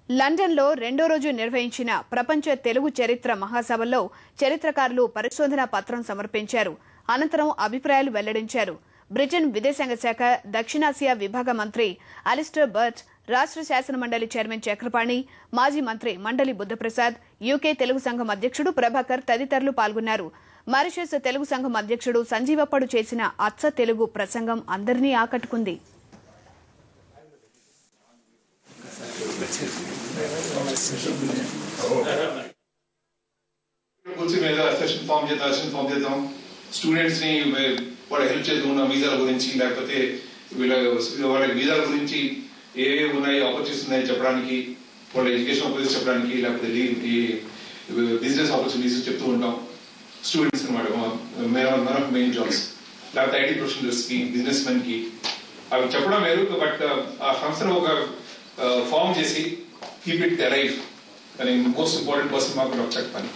లండన్లో రెండో రోజు నిర్వహించిన ప్రపంచ తెలుగు చరిత్ర మహాసభలో చరిత్రకారులు పరిశోధనా పత్రం సమర్పించారు. అనంతరం అభిప్రాయాలు వెల్లడించారు. బ్రిటన్ విదేశాంగ శాఖ దక్షిణాసియా విభాగ మంత్రి అలిస్టర్ బర్ట్, రాష్ట్ర శాసనమండలి చైర్మన్ చక్రపాణి, మాజీ మంత్రి మండలి బుద్ధప్రసాద్, యూకే తెలుగు సంఘం అధ్యక్షుడు ప్రభాకర్ తదితరులు పాల్గొన్నారు. మారిషస్ తెలుగు సంఘం అధ్యక్షుడు సంజీవప్పడు చేసిన అచ్చ తెలుగు ప్రసంగం అందరినీ ఆకట్టుకుంది. స్టూడెంట్స్ ని వాళ్ళ హెల్ప్ చేస్తున్న వీసాల గురించి లేకపోతే వాళ్ళ వీసాల గురించి ఏ ఉన్నాయి ఆపర్చునిటీస్ ఉన్నాయి చెప్పడానికి, వాళ్ళ ఎడ్యుకేషన్ ఆపర్చునిటీస్ చెప్పడానికి, లేకపోతే బిజినెస్ ఆపర్చునిటీస్ చెప్తూ ఉంటాం స్టూడెంట్స్ అనమాట. వన్ ఆఫ్ మెయిన్ జాబ్స్ లేకపోతే ఐటీ ప్రొఫెషనల్స్ కి, బిజినెస్ మెన్ కి అవి చెప్పడం వేరు. బట్ ఆ సంస్థను ఒక ఫామ్ చేసి కీప్ ఇట్ అలైవ్ అని మోస్ట్ ఇంపార్టెంట్ పర్సన్ మాకు డాక్టర్ చక్రపాణి.